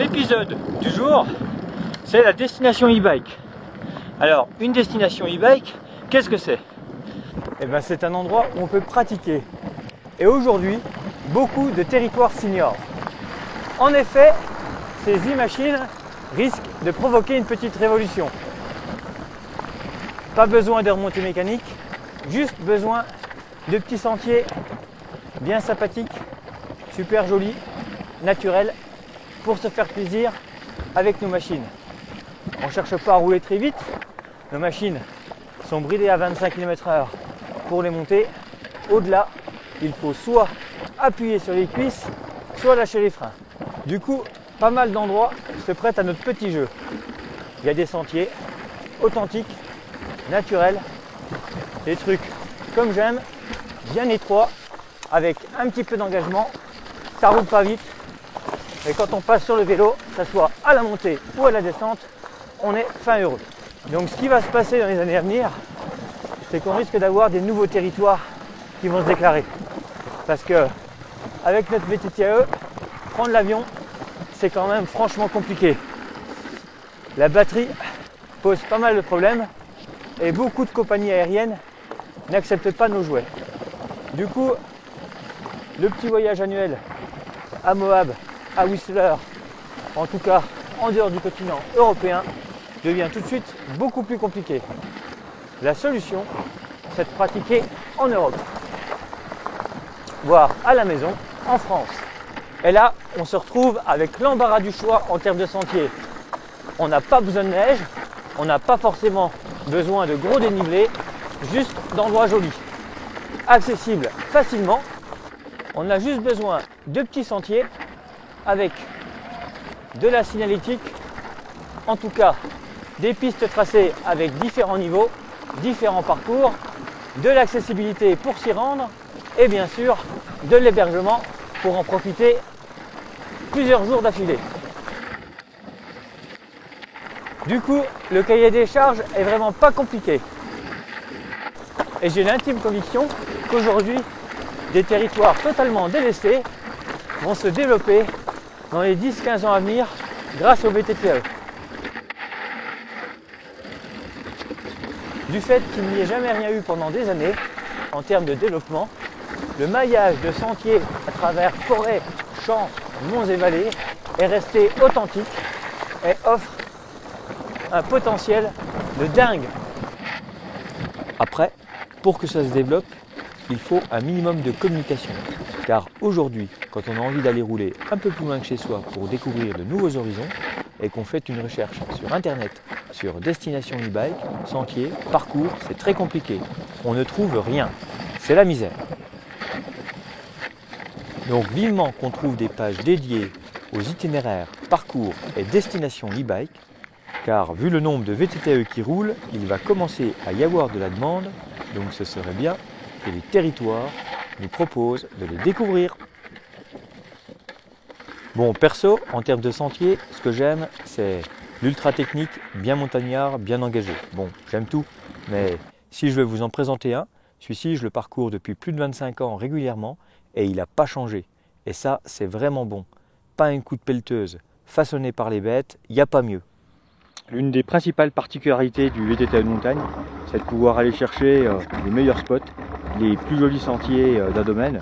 L'épisode du jour, c'est la destination e-bike. Alors, une destination e-bike, qu'est-ce que c'est? Eh bien, c'est un endroit où on peut pratiquer. Et aujourd'hui, beaucoup de territoires s'ignorent. En effet, ces e-machines risquent de provoquer une petite révolution. Pas besoin de remontée mécanique, juste besoin de petits sentiers bien sympathiques, super jolis, naturels, pour se faire plaisir avec nos machines. On ne cherche pas à rouler très vite, nos machines sont bridées à 25 km/h pour les monter. Au-delà, il faut soit appuyer sur les cuisses, soit lâcher les freins. Du coup, pas mal d'endroits se prêtent à notre petit jeu. Il y a des sentiers authentiques, naturels, des trucs comme j'aime, bien étroits, avec un petit peu d'engagement, ça roule pas vite. Et quand on passe sur le vélo, que ce soit à la montée ou à la descente, on est fin heureux. Donc ce qui va se passer dans les années à venir, c'est qu'on risque d'avoir des nouveaux territoires qui vont se déclarer. Parce que avec notre VTTAE, prendre l'avion, c'est quand même franchement compliqué. La batterie pose pas mal de problèmes et beaucoup de compagnies aériennes n'acceptent pas nos jouets. Du coup, le petit voyage annuel à Moab, à Whistler, en tout cas en dehors du continent européen, devient tout de suite beaucoup plus compliqué. La solution, c'est de pratiquer en Europe, voire à la maison, en France. Et là, on se retrouve avec l'embarras du choix en termes de sentiers. On n'a pas besoin de neige, on n'a pas forcément besoin de gros dénivelés, juste d'endroits jolis, accessibles facilement. On a juste besoin de petits sentiers avec de la signalétique, en tout cas des pistes tracées avec différents niveaux, différents parcours, de l'accessibilité pour s'y rendre et bien sûr de l'hébergement pour en profiter plusieurs jours d'affilée. Du coup, le cahier des charges est vraiment pas compliqué. Et j'ai l'intime conviction qu'aujourd'hui, des territoires totalement délaissés vont se développer dans les 10-15 ans à venir grâce au VTTAE. Du fait qu'il n'y ait jamais rien eu pendant des années en termes de développement, le maillage de sentiers à travers forêts, champs, monts et vallées est resté authentique et offre un potentiel de dingue. Après, pour que ça se développe, il faut un minimum de communication. Car aujourd'hui, quand on a envie d'aller rouler un peu plus loin que chez soi pour découvrir de nouveaux horizons et qu'on fait une recherche sur internet, sur destination e-bike, sentiers, parcours, c'est très compliqué. On ne trouve rien. C'est la misère. Donc vivement qu'on trouve des pages dédiées aux itinéraires, parcours et destinations e-bike, car vu le nombre de VTTAE qui roulent, il va commencer à y avoir de la demande, donc ce serait bien que les territoires nous proposent de les découvrir. Bon, perso, en termes de sentiers, ce que j'aime, c'est l'ultra technique, bien montagnard, bien engagé. Bon, j'aime tout, mais si je veux vous en présenter un, celui-ci, je le parcours depuis plus de 25 ans régulièrement et il n'a pas changé. Et ça, c'est vraiment bon. Pas un coup de pelleteuse, façonné par les bêtes, il n'y a pas mieux. L'une des principales particularités du VTTAE de montagne, c'est de pouvoir aller chercher les meilleurs spots, les plus jolis sentiers d'un domaine.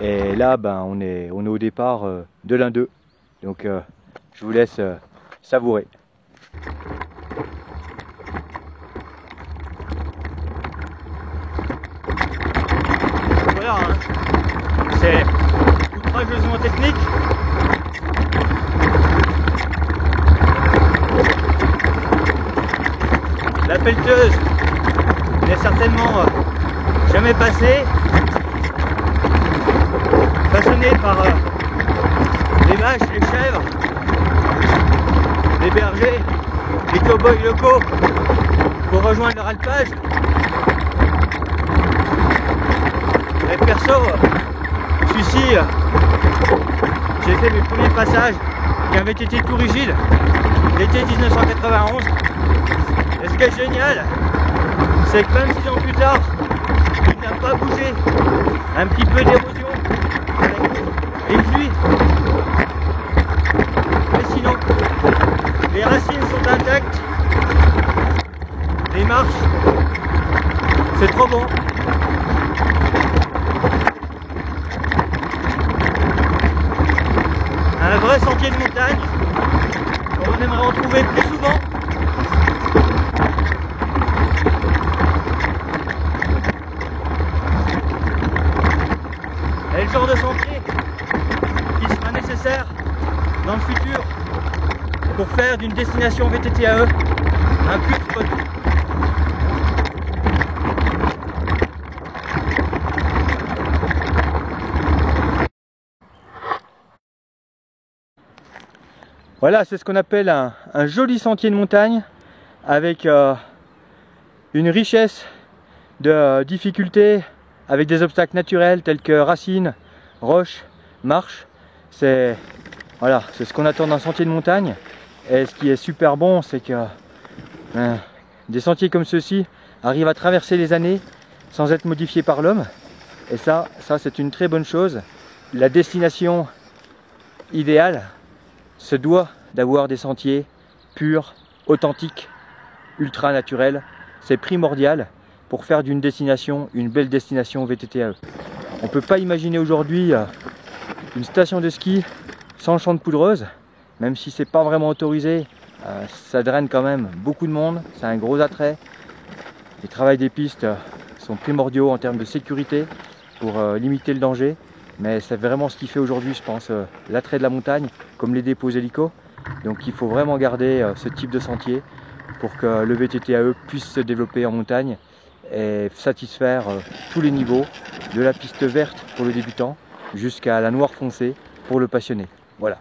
Et là, on est au départ de l'un d'eux. Donc, je vous laisse savourer. Voilà, hein. C'est ultra joliment technique. La pelleteuse n'est certainement jamais passée, façonnée par les vaches, les chèvres, les bergers, les cow-boys locaux pour rejoindre leur alpage. Et perso, celui-ci, j'ai fait mes premiers passages qui avaient été tout rigides l'été 1991. Et ce qui est génial, c'est que 26 ans plus tard, il n'a pas bougé. Un petit peu d'érosion avec les pluies. Mais sinon, sentiers de montagne. On aimerait en trouver plus souvent. Et le genre de sentier qui sera nécessaire dans le futur pour faire d'une destination VTTAE un pur spot. Voilà, c'est ce qu'on appelle un joli sentier de montagne avec une richesse de difficultés, avec des obstacles naturels tels que racines, roches, marches. C'est ce qu'on attend d'un sentier de montagne. Et ce qui est super bon, c'est que des sentiers comme ceux-ci arrivent à traverser les années sans être modifiés par l'homme. Et ça c'est une très bonne chose. La destination idéale se doit d'avoir des sentiers purs, authentiques, ultra naturels. C'est primordial pour faire d'une destination une belle destination VTTAE. On ne peut pas imaginer aujourd'hui une station de ski sans champ de poudreuse, même si c'est pas vraiment autorisé, ça draine quand même beaucoup de monde, c'est un gros attrait. Les travails des pistes sont primordiaux en termes de sécurité pour limiter le danger, mais c'est vraiment ce qui fait aujourd'hui, je pense, l'attrait de la montagne, comme les dépôts hélicos. Donc il faut vraiment garder ce type de sentier pour que le VTTAE puisse se développer en montagne et satisfaire tous les niveaux, de la piste verte pour le débutant jusqu'à la noire foncée pour le passionné. Voilà.